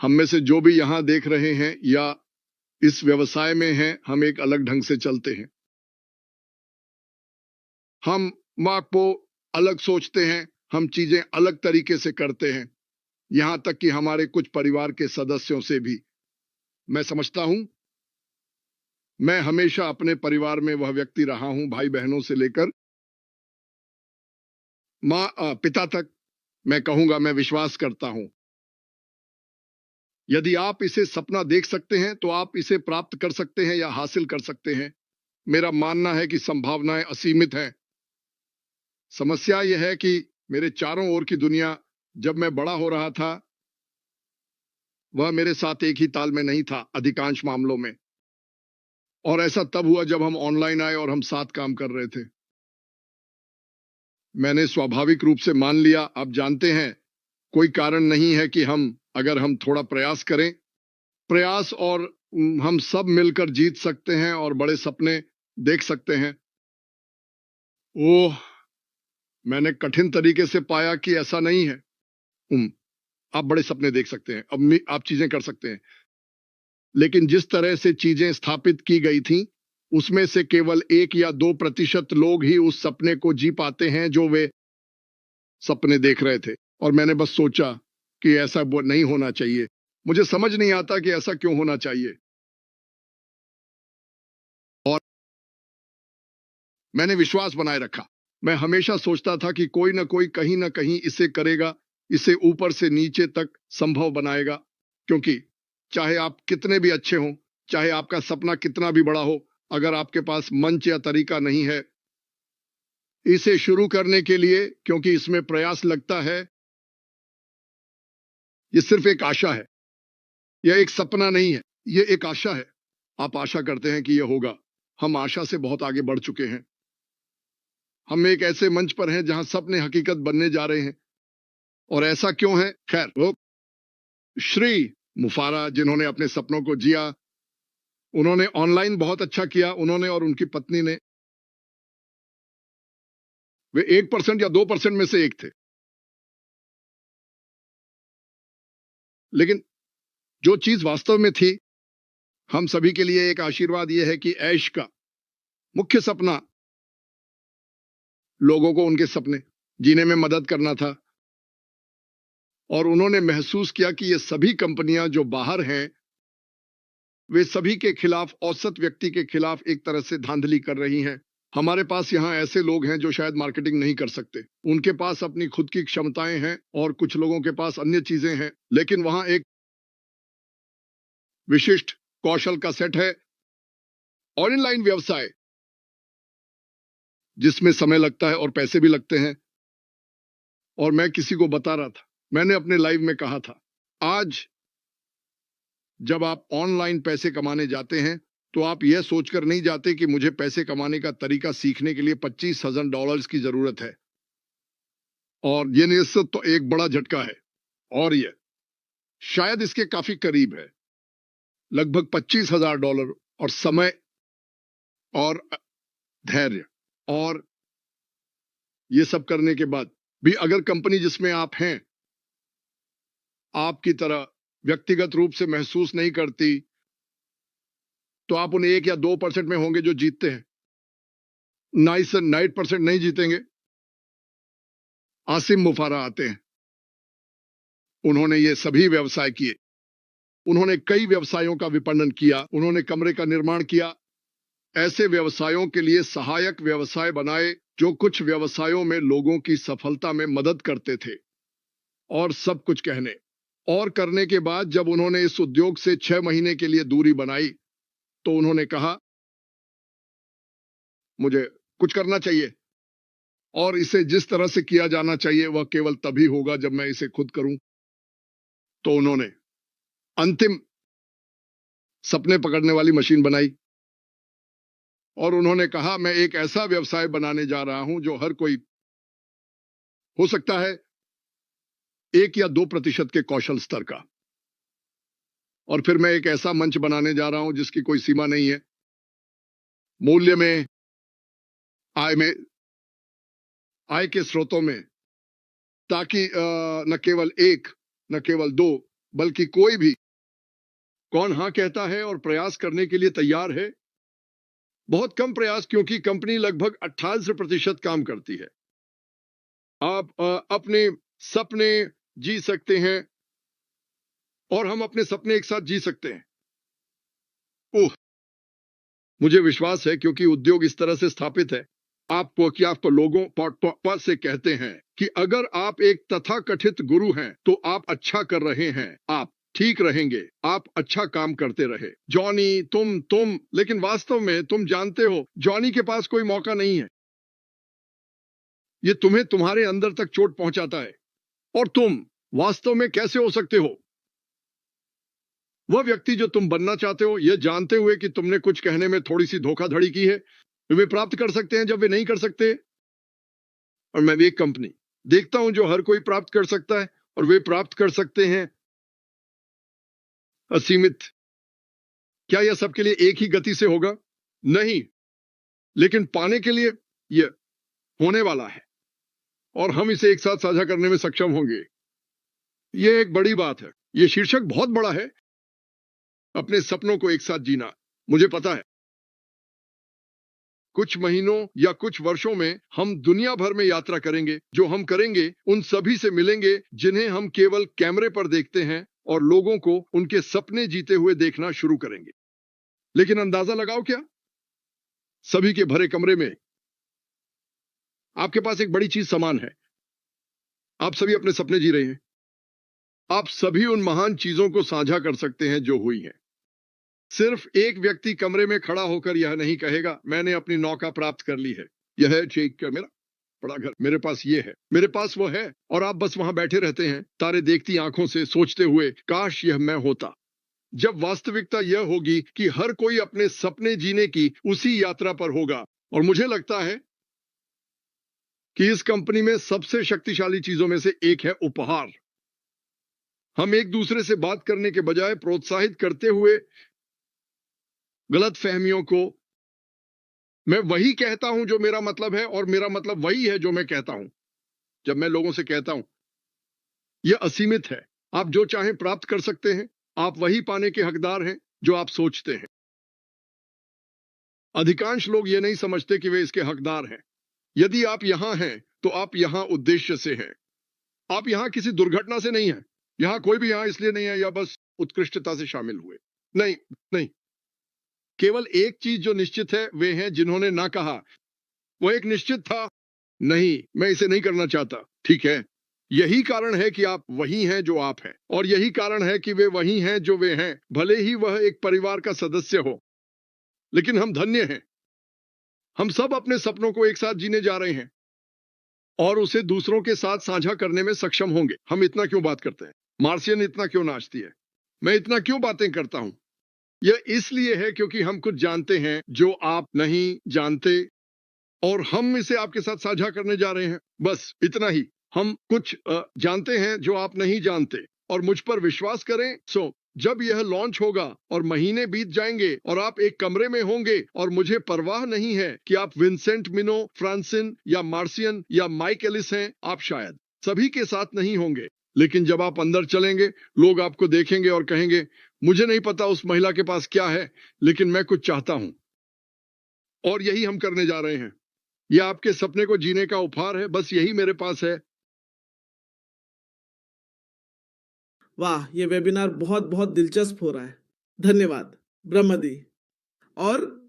हम में से जो भी यहां देख रहे हैं या इस व्यवसाय में हैं, हम एक अलग ढंग से चलते हैं। हम माँ को अलग सोचते हैं, हम चीजें अलग तरीके से करते हैं, यहां तक कि हमारे कुछ परिवार के सदस्यों से भी। मैं समझता हूं, मैं हमेशा अपने परिवार में वह व्यक्ति रहा हूं, भाई बहनों से लेकर माँ पिता तक। मैं कहूंगा, मैं विश्वास करता हूं, यदि आप इसे सपना देख सकते हैं तो आप इसे प्राप्त कर सकते हैं या हासिल कर सकते हैं। मेरा मानना है कि संभावनाएं असीमित हैं। समस्या यह है कि मेरे चारों ओर की दुनिया, जब मैं बड़ा हो रहा था, वह मेरे साथ एक ही ताल में नहीं था अधिकांश मामलों में। और ऐसा तब हुआ जब हम ऑनलाइन आए और हम साथ काम कर रहे थे। मैंने स्वाभाविक रूप से मान लिया, आप जानते हैं, कोई कारण नहीं है कि अगर हम थोड़ा प्रयास करें, प्रयास और हम सब मिलकर जीत सकते हैं और बड़े सपने देख सकते हैं। ओह, मैंने कठिन तरीके से पाया कि ऐसा नहीं है। आप बड़े सपने देख सकते हैं, अब आप चीजें कर सकते हैं, लेकिन जिस तरह से चीजें स्थापित की गई थी, उसमें से केवल 1 या 2% लोग ही उस सपने को जी पाते हैं जो वे सपने देख रहे थे। और मैंने बस सोचा कि ऐसा नहीं होना चाहिए। मुझे समझ नहीं आता कि ऐसा क्यों होना चाहिए। और मैंने विश्वास बनाए रखा। मैं हमेशा सोचता था कि कोई ना कोई कहीं ना कहीं इसे करेगा, इसे ऊपर से नीचे तक संभव बनाएगा। क्योंकि चाहे आप कितने भी अच्छे हों, चाहे आपका सपना कितना भी बड़ा हो, अगर आपके पास मंच या तरीका नहीं है इसे शुरू करने के लिए, क्योंकि इसमें प्रयास लगता है, ये सिर्फ एक आशा है, यह एक सपना नहीं है, यह एक आशा है। आप आशा करते हैं कि यह होगा। हम आशा से बहुत आगे बढ़ चुके हैं। हम एक ऐसे मंच पर हैं जहां सपने हकीकत बनने जा रहे हैं। और ऐसा क्यों है? खैर, वो श्री मुफारा जिन्होंने अपने सपनों को जिया, उन्होंने ऑनलाइन बहुत अच्छा किया। उन्होंने और उनकी पत्नी ने, वे 1% या 2% में से एक थे। लेकिन जो चीज वास्तव में थी, हम सभी के लिए एक आशीर्वाद यह है कि ऐश का मुख्य सपना लोगों को उनके सपने जीने में मदद करना था। और उन्होंने महसूस किया कि ये सभी कंपनियां जो बाहर हैं, वे सभी के खिलाफ, औसत व्यक्ति के खिलाफ एक तरह से धांधली कर रही हैं। हमारे पास यहां ऐसे लोग हैं जो शायद मार्केटिंग नहीं कर सकते, उनके पास अपनी खुद की क्षमताएं हैं और कुछ लोगों के पास अन्य चीजें हैं, लेकिन वहां एक विशिष्ट कौशल का सेट है। ऑनलाइन व्यवसाय जिसमें समय लगता है और पैसे भी लगते हैं। और मैं किसी को बता रहा था, मैंने अपने लाइव में कहा था, आज जब आप ऑनलाइन पैसे कमाने जाते हैं तो आप यह सोचकर नहीं जाते कि मुझे पैसे कमाने का तरीका सीखने के लिए $25,000 की जरूरत है। और ये निश्चित तो एक बड़ा झटका है, और ये शायद इसके काफी करीब है। लगभग $25,000 और समय और धैर्य, और ये सब करने के बाद भी अगर कंपनी जिसमें आप हैं आपकी तरह व्यक्तिगत रूप से महसूस नहीं करती, तो आप उन 1 या 2% में होंगे जो जीतते हैं। 98% नहीं जीतेंगे। आसिम मुफारा आते हैं, उन्होंने ये सभी व्यवसाय किए, उन्होंने कई व्यवसायों का विपणन किया, उन्होंने कमरे का निर्माण किया, ऐसे व्यवसायों के लिए सहायक व्यवसाय बनाए जो कुछ व्यवसायों में लोगों की सफलता में मदद करते थे। और सब कुछ कहने और करने के बाद जब उन्होंने इस उद्योग से 6 महीने के लिए दूरी बनाई, तो उन्होंने कहा, मुझे कुछ करना चाहिए और इसे जिस तरह से किया जाना चाहिए वह केवल तभी होगा जब मैं इसे खुद करूं। तो उन्होंने अंतिम सपने पकड़ने वाली मशीन बनाई और उन्होंने कहा, मैं एक ऐसा व्यवसाय बनाने जा रहा हूं जो हर कोई, हो सकता है 1 या 2% के कौशल स्तर का। और फिर मैं एक ऐसा मंच बनाने जा रहा हूं जिसकी कोई सीमा नहीं है, मूल्य में, आय में, आय के स्रोतों में, ताकि न केवल 1, न केवल 2, बल्कि कोई भी। कौन हाँ कहता है और प्रयास करने के लिए तैयार है? बहुत कम प्रयास, क्योंकि कंपनी लगभग 28% काम करती है। आप अपने सपने जी सकते हैं और हम अपने सपने एक साथ जी सकते हैं। ओह, मुझे विश्वास है, क्योंकि उद्योग इस तरह से स्थापित है। आपको लोगों से कहते हैं कि अगर आप एक तथाकथित गुरु हैं तो आप अच्छा कर रहे हैं, आप ठीक रहेंगे, आप अच्छा काम करते रहे। जॉनी, तुम, लेकिन वास्तव में तुम जानते हो जॉनी के पास कोई मौका नहीं है। ये तुम्हें तुम्हारे अंदर तक चोट पहुंचाता है। और तुम वास्तव में कैसे हो सकते हो वह व्यक्ति जो तुम बनना चाहते हो, यह जानते हुए कि तुमने कुछ कहने में थोड़ी सी धोखाधड़ी की है? वे प्राप्त कर सकते हैं जब वे नहीं कर सकते। और मैं भी एक कंपनी देखता हूं जो हर कोई प्राप्त कर सकता है, और वे प्राप्त कर सकते हैं असीमित। क्या यह सबके लिए एक ही गति से होगा? नहीं, लेकिन पाने के लिए यह होने वाला है, और हम इसे एक साथ साझा करने में सक्षम होंगे। यह एक बड़ी बात है। यह शीर्षक बहुत बड़ा है, अपने सपनों को एक साथ जीना। मुझे पता है कुछ महीनों या कुछ वर्षों में हम दुनिया भर में यात्रा करेंगे। जो हम करेंगे उन सभी से मिलेंगे जिन्हें हम केवल कैमरे पर देखते हैं, और लोगों को उनके सपने जीते हुए देखना शुरू करेंगे। लेकिन अंदाजा लगाओ, क्या सभी के भरे कमरे में आपके पास एक बड़ी चीज समान है? आप सभी अपने सपने जी रहे हैं। आप सभी उन महान चीजों को साझा कर सकते हैं जो हुई हैं। सिर्फ एक व्यक्ति कमरे में खड़ा होकर यह नहीं कहेगा, मैंने अपनी नौका प्राप्त कर ली है, यह है ठीक मेरा बड़ा घर, मेरे पास ये है, मेरे पास वो है, और आप बस वहां बैठे रहते हैं तारे देखती आंखों से, सोचते हुए काश यह मैं होता। जब वास्तविकता यह होगी कि हर कोई अपने सपने जीने की उसी यात्रा पर होगा। और मुझे लगता है कि इस कंपनी में सबसे शक्तिशाली चीजों में से एक है उपहार। हम एक दूसरे से बात करने के बजाय प्रोत्साहित करते हुए गलत फहमियों को, मैं वही कहता हूं जो मेरा मतलब है, और मेरा मतलब वही है जो मैं कहता हूं। जब मैं लोगों से कहता हूं यह असीमित है, आप जो चाहें प्राप्त कर सकते हैं, आप वही पाने के हकदार हैं जो आप सोचते हैं। अधिकांश लोग ये नहीं समझते कि वे इसके हकदार हैं। यदि आप यहां हैं तो आप यहां उद्देश्य से हैं। आप यहां किसी दुर्घटना से नहीं हैं। यहां कोई भी यहां इसलिए नहीं है या बस उत्कृष्टता से शामिल हुए। नहीं, नहीं, केवल एक चीज जो निश्चित है वे हैं जिन्होंने ना कहा। वो एक निश्चित था, नहीं, मैं इसे नहीं करना चाहता। ठीक है, यही कारण है कि आप वही हैं जो आप हैं, और यही कारण है कि वे वही हैं जो वे हैं, भले ही वह एक परिवार का सदस्य हो। लेकिन हम धन्य हैं, हम सब अपने सपनों को एक साथ जीने जा रहे हैं और उसे दूसरों के साथ साझा करने में सक्षम होंगे। हम इतना क्यों बात करते हैं? मार्शियन इतना क्यों नाचती है? मैं इतना क्यों बातें करता हूं? यह इसलिए है क्योंकि हम कुछ जानते हैं जो आप नहीं जानते, और हम इसे आपके साथ साझा करने जा रहे हैं। बस इतना ही। हम कुछ जानते हैं जो आप नहीं जानते, और मुझ पर विश्वास करें। जब यह लॉन्च होगा और महीने बीत जाएंगे और आप एक कमरे में होंगे, और मुझे परवाह नहीं है कि आप विंसेंट मिनो, फ्रांसिन या मार्शियन या माइक एलिस हैं, आप शायद सभी के साथ नहीं होंगे। लेकिन जब आप अंदर चलेंगे, लोग आपको देखेंगे और कहेंगे, मुझे नहीं पता उस महिला के पास क्या है, लेकिन मैं कुछ चाहता हूं। और यही हम करने जा रहे हैं। यह आपके सपने को जीने का उपहार है, बस यही मेरे पास है। वाह, ये वेबिनार बहुत बहुत दिलचस्प हो रहा है। धन्यवाद ब्रह्मदी। और